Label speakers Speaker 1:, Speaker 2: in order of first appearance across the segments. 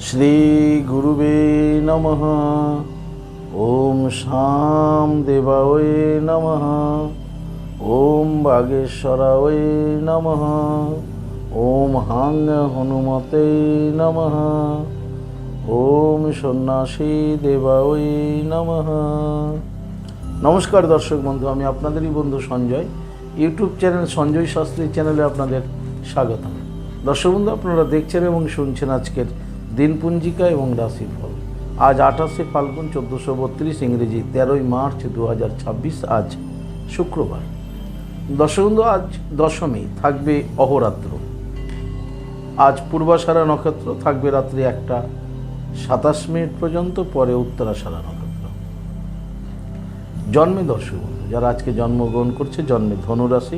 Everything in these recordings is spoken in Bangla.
Speaker 1: শ্রী গুরুবে নমঃ। ওম শাম দেবায় নমঃ। ওম বাগেশ্বরায় নমঃ। ওম হাং হনুমতে নমঃ। ওম সন্ন্যাসী দেবায় নমঃ। নমস্কার দর্শক বন্ধু, আমি আপনাদেরই বন্ধু সঞ্জয়। ইউটিউব চ্যানেল সঞ্জয় শাস্ত্রী চ্যানেলে আপনাদের স্বাগতম। দর্শক বন্ধু, আপনারা দেখছেন এবং শুনছেন আজকের দিনপঞ্জিকা এবং রাশিফল। আজ 28শে ফাল্গুন 1432, ইংরেজি 13ই মার্চ 2026, আজ শুক্রবার। দর্শক বন্ধু, আজ দশমী, থাকবে অহরাত্র। আজ পূর্বাষাঢ়া নক্ষত্র থাকবে রাত্রি 1:27 পর্যন্ত, পরে উত্তরাষাঢ়া নক্ষত্র। জন্মে দর্শক বন্ধু যারা আজকে জন্মগ্রহণ করছে, জন্মে ধনুরাশি,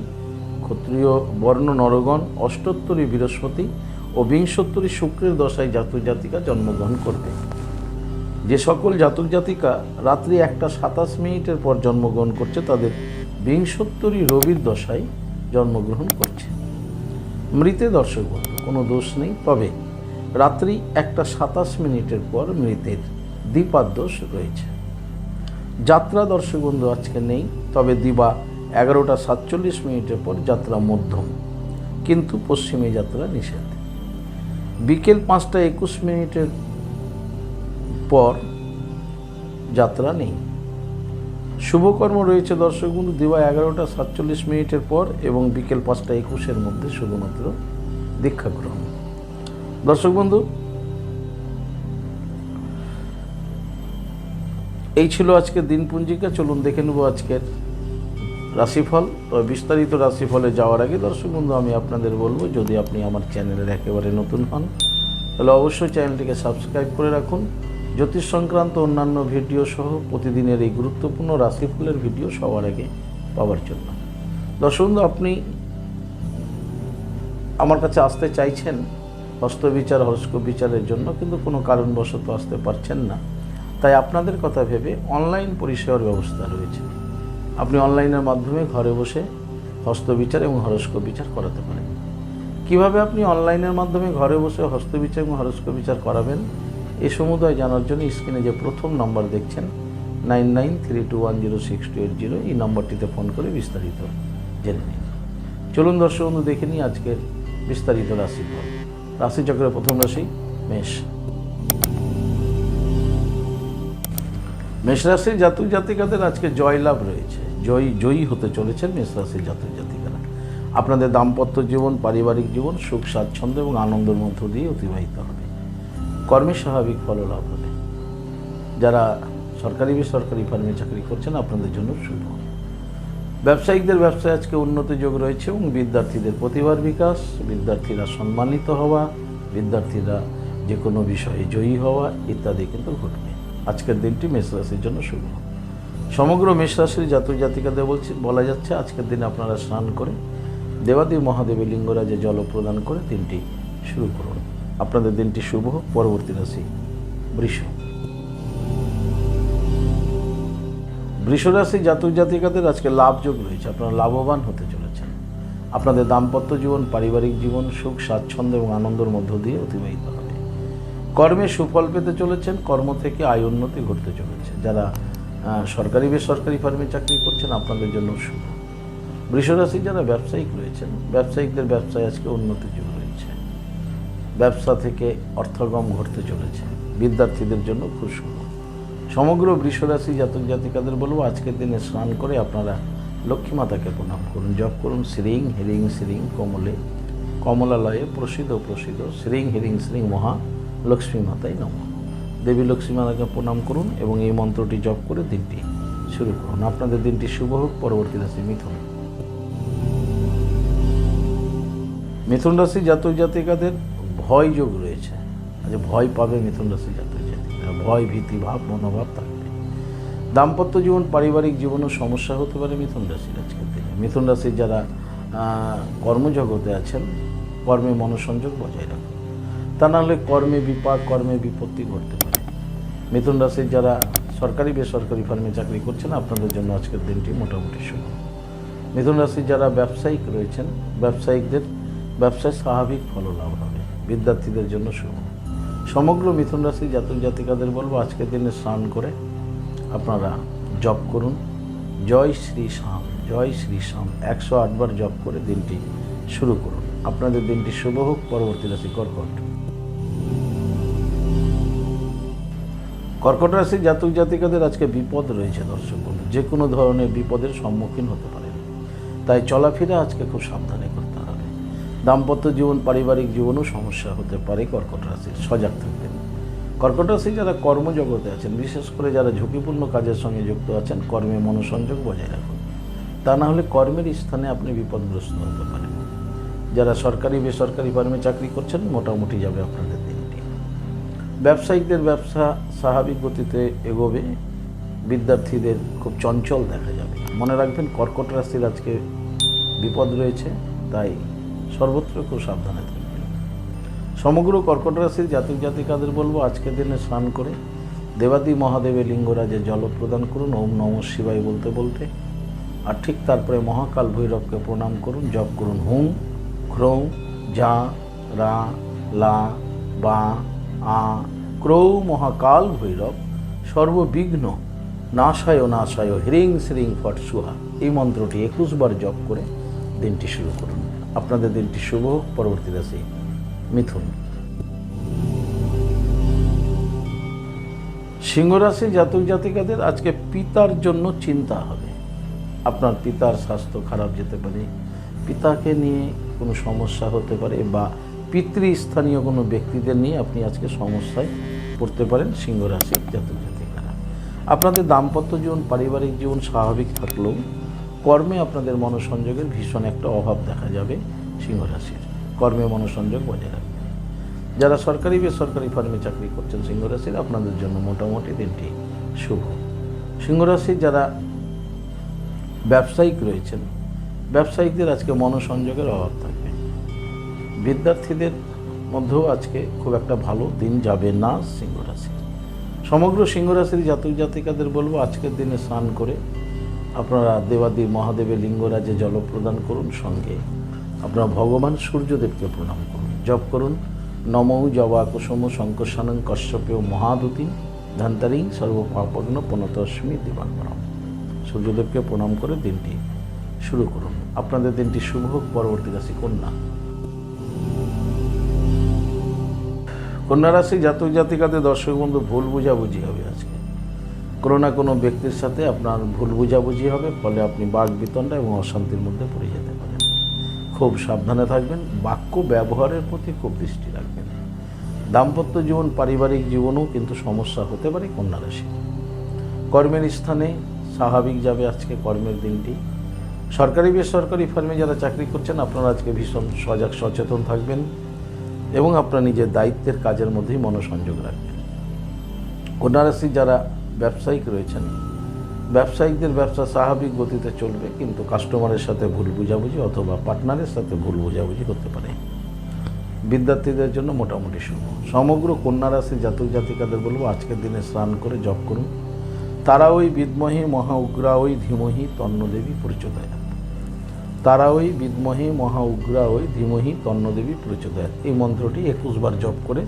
Speaker 1: ক্ষত্রিয় বর্ণ নরগণ, অষ্টোত্তরী বৃহস্পতি ও বিংশোত্তরী শুক্রের দশায় জাতক জাতিকা জন্মগ্রহণ করবে। যে সকল জাতক জাতিকা রাত্রি 1:27 পর জন্মগ্রহণ করছে, তাদের বিংশোত্তরী রবির দশায় জন্মগ্রহণ করছে। মৃতে দর্শক বন্ধু কোনো দোষ নেই, তবে রাত্রি 1:27 পর মৃতের দ্বিপাদ দোষ রয়েছে। যাত্রা দর্শক বন্ধু আজকে নেই, তবে দিবা 11:47 পর যাত্রা মধ্যম, কিন্তু পশ্চিমে যাত্রা নিষেধ। বিকেল 5:21 পর যাত্রা নেই। শুভকর্ম রয়েছে দর্শক বন্ধু দিবা 11:47 পর এবং বিকেল 5:21 মধ্যে, শুধুমাত্র দীক্ষা গ্রহণ। দর্শক বন্ধু, এই ছিল আজকের দিনপঞ্জিকা। চলুন দেখে নেব আজকের রাশিফল। তবে বিস্তারিত রাশিফলে যাওয়ার আগে দর্শক বন্ধু আমি আপনাদের বলবো, যদি আপনি আমার চ্যানেলের একেবারে নতুন হন তাহলে অবশ্যই চ্যানেলটিকে সাবস্ক্রাইব করে রাখুন। জ্যোতিষ সংক্রান্ত অন্যান্য ভিডিও সহ প্রতিদিনের এই গুরুত্বপূর্ণ রাশিফলের ভিডিও সবার আগে পাওয়ার জন্য। দর্শক বন্ধু, আপনি আমার কাছে আসতে চাইছেন হস্তবিচার, হরস্কোপ বিচারের জন্য, কিন্তু কোনো কারণবশত আসতে পারছেন না, তাই আপনাদের কথা ভেবে অনলাইন পরিষেবার ব্যবস্থা রয়েছে। আপনি অনলাইনের মাধ্যমে ঘরে বসে হস্তবিচার এবং হরস্কোপ বিচার করাতে পারেন। কিভাবে আপনি অনলাইনের মাধ্যমে ঘরে বসে হস্তবিচার এবং হরস্কোপ বিচার করাবেন, এ সমুদয় জানার জন্য স্ক্রিনে যে প্রথম নম্বর দেখছেন 9932106280, এই নম্বরটিতে ফোন করে বিস্তারিত জেনে নিন। চলুন দর্শক বন্ধু দেখে নিই আজকের বিস্তারিত রাশিফল। রাশিচক্রের প্রথম রাশি মেষ। মেষ রাশির জাতক জাতিকাদের আজকে জয়লাভ রয়েছে, জয়ী হতে চলেছেন মেষ রাশির জাতক জাতিকারা। আপনাদের দাম্পত্য জীবন, পারিবারিক জীবন সুখ স্বাচ্ছন্দ্য এবং আনন্দের মধ্য দিয়ে অতিবাহিত হবে। কর্মে স্বাভাবিক ফললাভ হবে। যারা সরকারি বেসরকারি ফার্মে চাকরি করছেন, আপনাদের জন্য শুভ। ব্যবসায়িকদের ব্যবসায় আজকে উন্নতি যোগ রয়েছে এবং বিদ্যার্থীদের প্রতিভার বিকাশ, বিদ্যার্থীরা সম্মানিত হওয়া, বিদ্যার্থীরা যে কোনো বিষয়ে জয়ী হওয়া ইত্যাদি কিন্তু ঘটবে। আজকের দিনটি মেষ রাশির জন্য শুভ। সমগ্র মেষ রাশির জাতক জাতিকাদের বলা যাচ্ছে আজকের দিনে আপনারা স্নান করে দেবাদেব মহাদেবের লিঙ্গরাজে জল প্রদান করে দিনটি শুরু করুন। আপনাদের দিনটি শুভ হোক। পরবর্তী রাশি বৃষ। বৃষ রাশির জাতক জাতিকাদের আজকে লাভযোগ রয়েছে, আপনারা লাভবান হতে চলেছেন। আপনাদের দাম্পত্য জীবন, পারিবারিক জীবন সুখ স্বাচ্ছন্দ্য এবং আনন্দের মধ্য দিয়ে অতিবাহিত হবে। কর্মে সুফল পেতে চলেছেন, কর্ম থেকে আয় উন্নতি ঘটতে চলেছে। যারা সরকারি বেসরকারি ফার্মে চাকরি করছেন, আপনাদের জন্য শুভ। বৃষ রাশির যারা ব্যবসায়িক রয়েছেন, ব্যবসায়িকদের ব্যবসায় আজকে উন্নতি যোগ রয়েছে। ব্যবসা থেকে অর্থগম ঘটতে চলেছে। বিদ্যার্থীদের জন্য খুব শুভ। সমগ্র বৃষ রাশি জাতক জাতিকাদের বলবো আজকের দিনে স্নান করে আপনারা লক্ষ্মী মাতাকে প্রণাম করুন, জপ করুন শ্রীং হ্রিং শ্রীং কমলে কমলালয়ে প্রসিদ্ধ শ্রীং হ্রিং শ্রীং মহা লক্ষ্মী মাতাই নমঃ। দেবী লক্ষ্মী মাতাকে প্রণাম করুন এবং এই মন্ত্রটি জপ করে দিনটি শুরু করুন। আপনাদের দিনটি শুভ হোক। পরবর্তী রাশি মিথুন। মিথুন রাশি জাতক জাতিকাদের ভয় যোগ রয়েছে। আজ ভয় পাবে মিথুন রাশি জাতক জাতিকারা, ভয় ভীতি ভাব মনোভাব থাকবে। দাম্পত্য জীবন, পারিবারিক জীবনেও সমস্যা হতে পারে মিথুন রাশির আজকের দিনে। মিথুন রাশির যারা কর্মজগতে আছেন, কর্মে মনোসংযোগ বজায় রাখুন, তা নাহলে কর্মে বিপাক, কর্মে বিপত্তি ঘটতে পারে। মিথুন রাশির যারা সরকারি বেসরকারি ফার্মে চাকরি করছেন, আপনাদের জন্য আজকের দিনটি মোটামুটি শুভ। মিথুন রাশির যারা ব্যবসায়িক রয়েছেন, ব্যবসায়িকদের ব্যবসায় স্বাভাবিক ফললাভ হবে। বিদ্যার্থীদের জন্য শুভ। সমগ্র মিথুন রাশি জাতক জাতিকাদের বলবো আজকের দিনে স্নান করে আপনারা জপ করুন জয় শ্রী শ্যাম, জয় শ্রী শ্যাম 108 বার জপ করে দিনটি শুরু করুন। আপনাদের দিনটি শুভ হোক। পরবর্তী রাশি কর্কট। কর্কট রাশি জাতক জাতিকাদের আজকে বিপদ রয়েছে দর্শক বন্ধু, যে কোনো ধরনের বিপদের সম্মুখীন হতে পারেন, তাই চলাফেরা আজকে খুব সাবধানে করতে হবে। দাম্পত্য জীবন পারিবারিক জীবনও সমস্যা হতে পারে কর্কট রাশির, সজাগ থাকবেন। কর্কট রাশি যারা কর্মজগতে আছেন, বিশেষ করে যারা ঝুঁকিপূর্ণ কাজের সঙ্গে যুক্ত আছেন, কর্মে মনোসংযোগ বজায় রাখুন, তা না হলে কর্মের স্থানে আপনি বিপদগ্রস্ত হতে পারেন। যারা সরকারি বেসরকারি ফার্মে চাকরি করছেন মোটামুটি যাবে আপনাদের দিনটি। ব্যবসায়িকদের ব্যবসা স্বাভাবিক গতিতে এগোবে, বিদ্যার্থীদের খুব চঞ্চল দেখা যাবে। মনে রাখবেন কর্কট রাশির আজকে বিপদ রয়েছে, তাই সর্বত্র খুব সাবধানে থাকবেন। সমগ্র কর্কট রাশির জাতক জাতিকাদের বলবো আজকের দিনে স্নান করে দেবাদি মহাদেবের লিঙ্গরাজে জল প্রদান করুন ওম নমঃ শিবায় বলতে বলতে, আর ঠিক তারপরে মহাকাল ভৈরবকে প্রণাম করুন, জপ করুন হুম খ্রৌ যা রা লা বা আ ক্রৌ মহাকাল ভৈরব সর্ববিঘ্ন নাশায় নাশায় হ্রিং শ্রিং ফট সুহা, এই মন্ত্রটি 21 বার জপ করে দিনটি শুরু করুন। আপনাদের দিনটি শুভ হোক। পরবর্তী রাশি মিথুন। সিংহ রাশি জাতক জাতিকাদের আজকে পিতার জন্য চিন্তা হবে। আপনার পিতার স্বাস্থ্য খারাপ যেতে পারে, পিতাকে নিয়ে কোনো সমস্যা হতে পারে, বা পিতৃস্থানীয় কোনো ব্যক্তিদের নিয়ে আপনি আজকে সমস্যায় পড়তে পারেন। সিংহ রাশি জাতক জাতিকারা আপনাদের দাম্পত্য জীবন পারিবারিক জীবন স্বাভাবিক থাকলেও কর্মে আপনাদের মনোসংযোগের ভীষণ একটা অভাব দেখা যাবে। সিংহ রাশির কর্মে মনোসংযোগ বজায় রাখবে। যারা সরকারি বেসরকারি ফার্মে চাকরি করছেন সিংহ রাশির, আপনাদের জন্য মোটামুটি দিনটি শুভ। সিংহ রাশির যারা ব্যবসায়িক রয়েছেন, ব্যবসায়িকদের আজকে মনোসংযোগের অভাব থাকবে। বিদ্যার্থীদের মধ্যেও আজকে খুব একটা ভালো দিন যাবে না সিংহ রাশির। সমগ্র সিংহ রাশির জাতক জাতিকাদের বলবো আজকের দিনে স্নান করে আপনারা দেবাদি মহাদেবের লিঙ্গরাজে জল প্রদান করুন, সঙ্গে আপনারা ভগবান সূর্যদেবকে প্রণাম করুন, জপ করুন নমৌ জবা কুসুম শঙ্কর্ষানং কশ্যপেয় মহাদুতি ধান্তারিং সর্বপাপগ্ন পনতস্মি দিবাঙ্গরম। সূর্যদেবকে প্রণাম করে দিনটি শুরু করুন। আপনাদের দিনটি শুভ হোক। পরবর্তী রাশি কন্যা। কন্যা রাশি জাতক জাতিকাদের দর্শক বন্ধু ভুল বুঝাবুঝি হবে আজকে। কোনো না কোনো ব্যক্তির সাথে আপনার ভুল বুঝাবুঝি হবে, ফলে আপনি বাক বিতণ্ডা এবং অশান্তির মধ্যে পড়ে যেতে পারেন। খুব সাবধানে থাকবেন, বাক্য ব্যবহারের প্রতি খুব দৃষ্টি রাখবেন। দাম্পত্য জীবন পারিবারিক জীবনেও কিন্তু সমস্যা হতে পারে কন্যা রাশি। কর্মের স্থানে স্বাভাবিক যাবে আজকে কর্মের দিনটি। সরকারি বেসরকারি ফার্মে যারা চাকরি করছেন আপনারা আজকে ভীষণ সজাগ সচেতন থাকবেন এবং আপনার নিজের দায়িত্বের কাজের মধ্যেই মনোসংযোগ রাখবেন। কন্যা রাশি যারা ব্যবসায়িক রয়েছেন, ব্যবসায়িকদের ব্যবসা স্বাভাবিক গতিতে চলবে, কিন্তু কাস্টমারের সাথে ভুল বুঝাবুঝি অথবা পার্টনারের সাথে ভুল বুঝাবুঝি করতে পারে। বিদ্যার্থীদের জন্য মোটামুটি শুভ। সমগ্র কন্যা রাশি জাতক জাতিকাদের বলবো আজকের দিনে স্নান করে জপ করুন তারা ওই বিদ্মহে মহা উগ্রা ওই ধীমহি তন্নদেবী প্রচোদয়াৎ। তারা ওই বিদ্মহে মহা উগ্রা ওই ধীমহি তন্নদেবী প্রচোদয়াৎ, এই মন্ত্রটি 21 বার জপ করে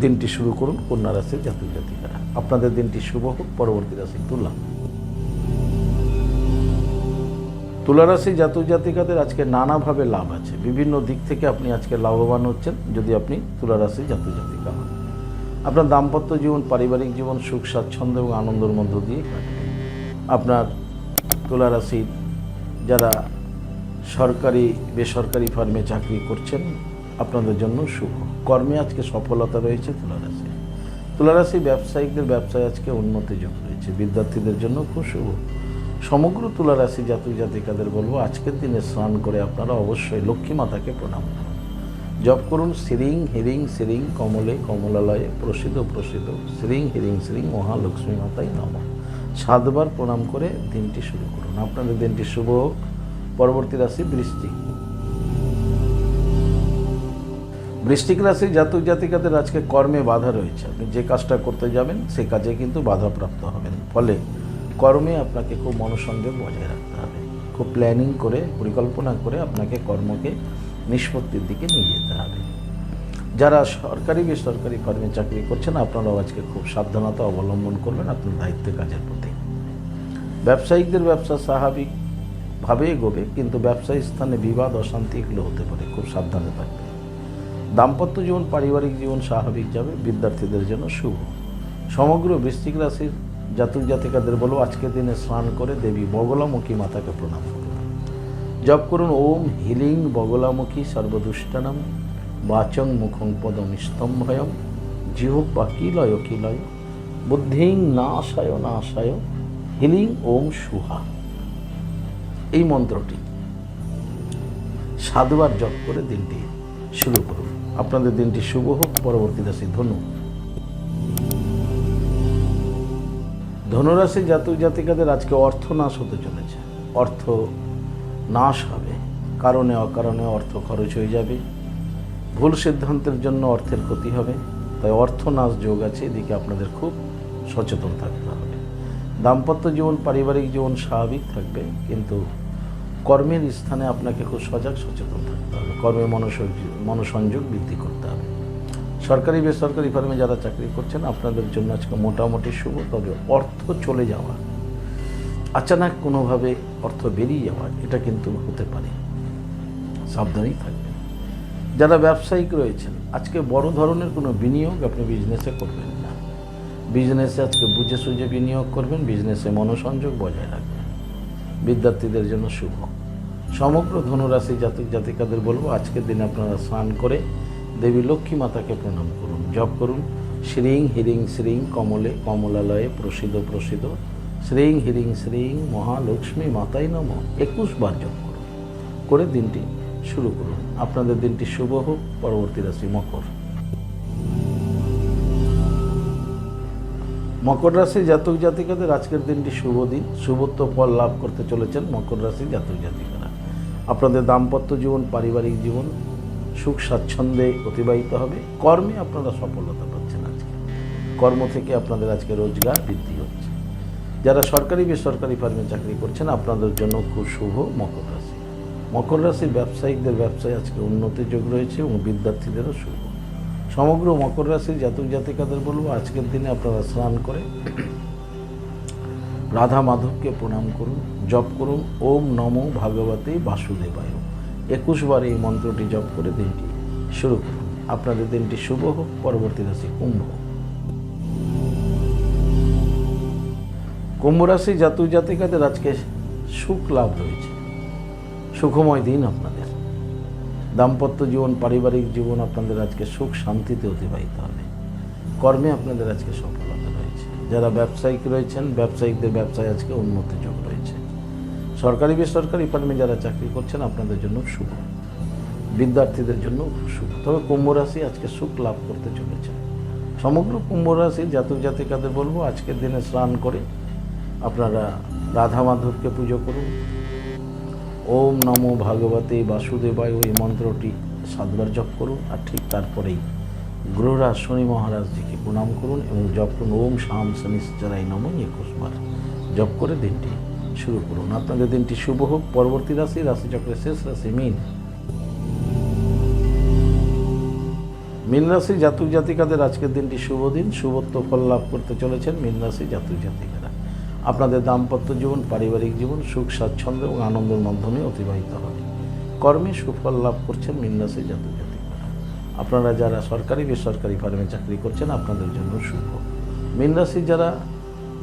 Speaker 1: দিনটি শুরু করুন কন্যা রাশির জাতক জাতিকারা। আপনাদের দিনটি শুভ হোক। পরবর্তী রাশি তুলা। তুলা রাশি জাতক জাতিকাদের আজকে নানাভাবে লাভ আছে, বিভিন্ন দিক থেকে আপনি আজকে লাভবান হচ্ছেন যদি আপনি তুলা রাশি জাতক জাতিকা হন। আপনার দাম্পত্য জীবন পারিবারিক জীবন সুখ স্বাচ্ছন্দ্য এবং আনন্দের মধ্য দিয়ে কাটবে। আপনার তুলা রাশির যারা সরকারি বেসরকারি ফার্মে চাকরি করছেন আপনাদের জন্য শুভ। কর্মে আজকে সফলতা রয়েছে তুলা রাশি। তুলা রাশি ব্যবসায়িকদের ব্যবসায় আজকে উন্নতি যোগ রয়েছে, বিদ্যার্থীদের জন্য খুব শুভ। সমগ্র তুলা রাশি জাতক জাতিকাদের বলবো আজকের দিনে স্নান করে আপনারা অবশ্যই লক্ষ্মী মাতাকে প্রণাম করুন, জপ করুন শ্রীং হিরিং শ্রীং কমলে কমলালয়ে প্রসিদ্ধ প্রসিদ্ধ শ্রীং হিরিং শ্রীং মহালক্ষ্মী মাতাই নমঃ। 7 বার প্রণাম করে দিনটি শুরু করুন। আপনাদের দিনটি শুভ হোক। পরবর্তী রাশি বৃশ্চিক। বৃশ্চিক রাশির জাতক জাতিকাদের আজকে কর্মে বাধা রয়েছে। আপনি যে কাজটা করতে যাবেন সে কাজে কিন্তু বাধাপ্রাপ্ত হবেন, ফলে কর্মে আপনাকে খুব মনোসংযোগ বজায় রাখতে হবে। খুব প্ল্যানিং করে পরিকল্পনা করে আপনাকে কর্মকে নিষ্পত্তির দিকে নিয়ে যেতে হবে। যারা সরকারি বেসরকারি ফার্মে চাকরি করছেন আপনারাও আজকে খুব সাবধানতা অবলম্বন করবেন আপনার দায়িত্বের কাজের প্রতি। ব্যবসায়িকদের ব্যবসা স্বাভাবিকভাবে এগোবে, কিন্তু ব্যবসায়ী স্থানে বিবাদ অশান্তি এগুলো হতে পারে, খুব সাবধানে থাকবে। দাম্পত্য জীবন পারিবারিক জীবন স্বাভাবিক যাবে, বিদ্যার্থীদের জন্য শুভ। সমগ্র বৃশ্চিক রাশির জাতক জাতিকাদের বলো আজকের দিনে স্নান করে দেবী বগলামুখী মাতাকে প্রণাম করুন। জপ করুন ওম হিলিং বগলামুখী সর্বদুষ্টানম বাচং মুখং পদম স্তম্ভয়ম জিহ্বা কিলয় কিলয় বুদ্ধিং নাশায় নাশায় হিলিং ওম সুহা। এই মন্ত্রটি 7 বার জপ করে দিনটি শুরু করুন। আপনাদের দিনটি শুভ হোক। পরবর্তী রাশি ধনু। ধনুরাশি জাতক জাতিকাদের আজকে অর্থ নাশ হতে চলেছে। অর্থ নাশ হবে, কারণে অকারণে অর্থ খরচ হয়ে যাবে, ভুল সিদ্ধান্তের জন্য অর্থের ক্ষতি হবে, তাই অর্থ নাশ যোগ আছে, এদিকে আপনাদের খুব সচেতন থাকতে হবে। দাম্পত্য জীবন পারিবারিক জীবন স্বাভাবিক থাকবে, কিন্তু কর্মের স্থানে আপনাকে খুব সজাগ সচেতন থাকতে হবে। কর্মে মনোসংযোগ বৃদ্ধি করতে হবে। সরকারি বেসরকারি ফার্মে যারা চাকরি করছেন আপনাদের জন্য আজকে মোটামুটি শুভ, তবে অর্থ চলে যাওয়া, আচানক কোনোভাবে অর্থ বেরিয়ে যাওয়া, এটা কিন্তু হতে পারে, সাবধানেই থাকবেন। যারা ব্যবসায়িক রয়েছেন আজকে বড় ধরনের কোনো বিনিয়োগ আপনি বিজনেসে করবেন না। বিজনেসে আজকে বুঝে সুঝে বিনিয়োগ করবেন, বিজনেসে মনোসংযোগ বজায় রাখবেন। বিদ্যার্থীদের জন্য শুভ। সমগ্র ধনুরাশি জাতক জাতিকাদের বলবো আজকের দিনে আপনারা স্নান করে দেবী লক্ষ্মী মাতাকে প্রণাম করুন। জপ করুন শ্রীং হিরিং শ্রীং কমলে কমলালয়ে প্রসিদ্ধ প্রসিদ্ধ শ্রীং হিরিং শ্রীং মহালক্ষ্মী মাতাই নম 21 বার জপ করুন, করে দিনটি শুরু করুন। আপনাদের দিনটি শুভ হোক। পরবর্তী রাশি মকর। মকর রাশি জাতক জাতিকাদের আজকের দিনটি শুভ দিন। শুভত্ব ফল লাভ করতে চলেছেন মকর রাশি জাতক জাতিকারা। আপনাদের দাম্পত্য জীবন পারিবারিক জীবন সুখ স্বাচ্ছন্দ্যে অতিবাহিত হবে। কর্মে আপনারা সফলতা পাচ্ছেন। আজকে কর্ম থেকে আপনাদের আজকে রোজগার বৃদ্ধি হচ্ছে। যারা সরকারি বেসরকারি ফার্মে চাকরি করছেন আপনাদের জন্য খুব শুভ মকর রাশি। মকর রাশির ব্যবসায়িকদের ব্যবসায় আজকে উন্নতির যোগ রয়েছে এবং বিদ্যার্থীদেরও শুভ। সমগ্র মকর রাশির জাতক জাতিকাদের বলবো আজকের দিনে আপনারা স্নান করে রাধা মাধবকে প্রণাম করুন। জপ করুন ওম নমো ভাগবতে বাসুদেবায়। 21 বার এই মন্ত্রটি জপ করে দিনটি শুরু করুন। আপনাদের দিনটি শুভ হোক। পরবর্তী রাশি কুম্ভ। কুম্ভ রাশি জাতক জাতিকাদের আজকে সুখ লাভ রয়েছে, সুখময় দিন আপনাদের। দাম্পত্য জীবন পারিবারিক জীবন আপনাদের আজকে সুখ শান্তিতে অতিবাহিত হবে। কর্মে আপনাদের আজকে সফলতা রয়েছে। যারা ব্যবসায়িক রয়েছেন ব্যবসায়িকদের ব্যবসায় আজকে উন্নতি যোগ রয়েছে। সরকারি বেসরকারি ফার্মে যারা চাকরি করছেন আপনাদের জন্য শুভ, বিদ্যার্থীদের জন্য শুভ। তবে কুম্ভ রাশি আজকে সুখ লাভ করতে চলেছে। সমগ্র কুম্ভ রাশির জাতক জাতিকাদের বলবো আজকের দিনে স্নান করে আপনারা রাধা মাধবকে পুজো করুন। ওম নমো ভাগবতে বাসুদেবায় এই মন্ত্রটি 7 বার জপ করুন। আর ঠিক তারপরেই গ্রহরাজ শনি মহারাজজিকে প্রণাম করুন এবং জপ করুন ওম শাম শনিশ্চরায় নম 21 বার জপ করে দিনটি শুরু করুন। আপনাদের দিনটি শুভ হোক। পরবর্তী রাশি রাশিচক্রের শেষ রাশি মীন। মীন রাশি জাতক জাতিকাদের আজকের দিনটি শুভ দিন। শুভত্ব ফল লাভ করতে চলেছেন মীন রাশি জাতক জাতিকারা। আপনাদের দাম্পত্য জীবন পারিবারিক জীবন সুখ স্বাচ্ছন্দ্য এবং আনন্দের মাধ্যমে অতিবাহিত হবে। কর্মে সুফল লাভ করছেন মীন রাশি জাতক জাতিকারা। আপনারা যারা সরকারি বেসরকারি ফার্মে চাকরি করছেন আপনাদের জন্য শুভ। মীন রাশি যারা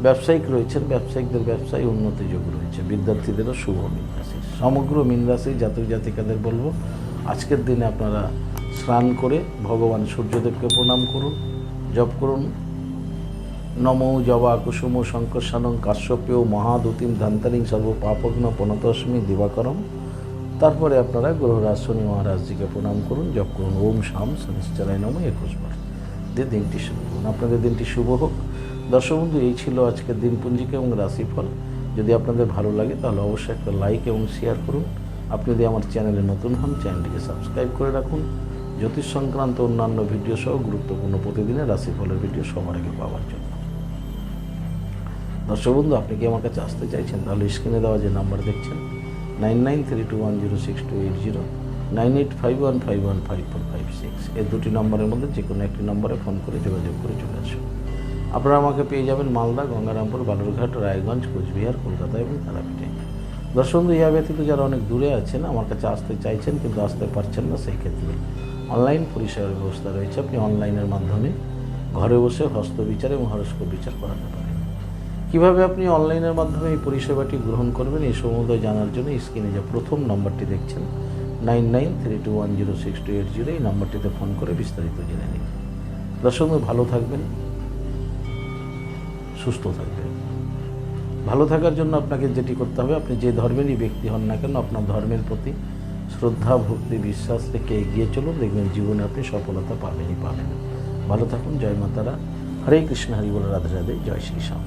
Speaker 1: ব্যবসায়িক রয়েছেন ব্যবসায়িকদের ব্যবসায় উন্নতি যোগ রয়েছে। বিদ্যার্থীদেরও শুভ মীন রাশি। সমগ্র মীন রাশি জাতক জাতিকাদের বলবো আজকের দিনে আপনারা স্নান করে ভগবান সূর্যদেবকে প্রণাম করুন। জপ করুন নমো জবা কুসুম শঙ্কর্ষণং কাশ্যপেয় মহাদূতিম ধান্তারিং সর্ব পাপগ্ন প্রণতস্মি দিবাকরম। তারপরে আপনারা গ্রহরাজ শনি মহারাজজিকে প্রণাম করুন। জপ করুন ওম শাম শনিশ্চরায় নম 21 বার দিয়ে দিনটি শুরু করুন। আপনাদের দিনটি শুভ হোক। দর্শক বন্ধু, এই ছিল আজকের দিনপঞ্জিকা এবং রাশিফল। যদি আপনাদের ভালো লাগে তাহলে অবশ্যই একটা লাইক এবং শেয়ার করুন। আপনি যদি আমার চ্যানেলে নতুন হন চ্যানেলটিকে সাবস্ক্রাইব করে রাখুন। জ্যোতিষ সংক্রান্ত অন্যান্য ভিডিও সহ গুরুত্বপূর্ণ প্রতিদিনের রাশিফলের ভিডিও সবার আগে পাওয়ার জন্য। দর্শক বন্ধু, আপনি কি আমার কাছে আসতে চাইছেন তাহলে স্ক্রিনে দেওয়া যে নাম্বার দেখছেন 9932106280 9851515456 এই দুটি নম্বরের মধ্যে যে কোনো একটি নম্বরে ফোন করে যোগাযোগ করে চলে আসুন। আপনারা আমাকে পেয়ে যাবেন মালদা, গঙ্গারামপুর, বালুরঘাট, রায়গঞ্জ, কোচবিহার, কলকাতা এবং তারাপীঠে। দর্শক বন্ধু, ইয়া ব্যতীত যারা অনেক দূরে আছেন, আমার কাছে আসতে চাইছেন কিন্তু আসতে পারছেন না, সেই ক্ষেত্রে অনলাইন পরিষেবার ব্যবস্থা রয়েছে। আপনি অনলাইনের মাধ্যমে ঘরে বসে হস্তবিচার এবং হরস্কোপ বিচার করাতে পারেন। কীভাবে আপনি অনলাইনের মাধ্যমে এই পরিষেবাটি গ্রহণ করবেন এই সম্বন্ধে জানার জন্য স্ক্রিনে যে প্রথম নম্বরটি দেখছেন 9932106280 এই নম্বরটিতে ফোন করে বিস্তারিত জেনে নিন। দর্শক বন্ধু, ভালো থাকবেন, সুস্থ থাকবেন। ভালো থাকার জন্য আপনাকে যেটি করতে হবে, আপনি যে ধর্মেরই ব্যক্তি হন না কেন, আপনার ধর্মের প্রতি শ্রদ্ধা, ভক্তি, বিশ্বাস রেখে এগিয়ে চলুন, দেখবেন জীবনে আপনি সফলতা পাবেনই পাবেন। ভালো থাকুন। জয় মাতারা। হরে কৃষ্ণ, হরি বল, রাধে রাধে, জয় শ্রী শ্যাম।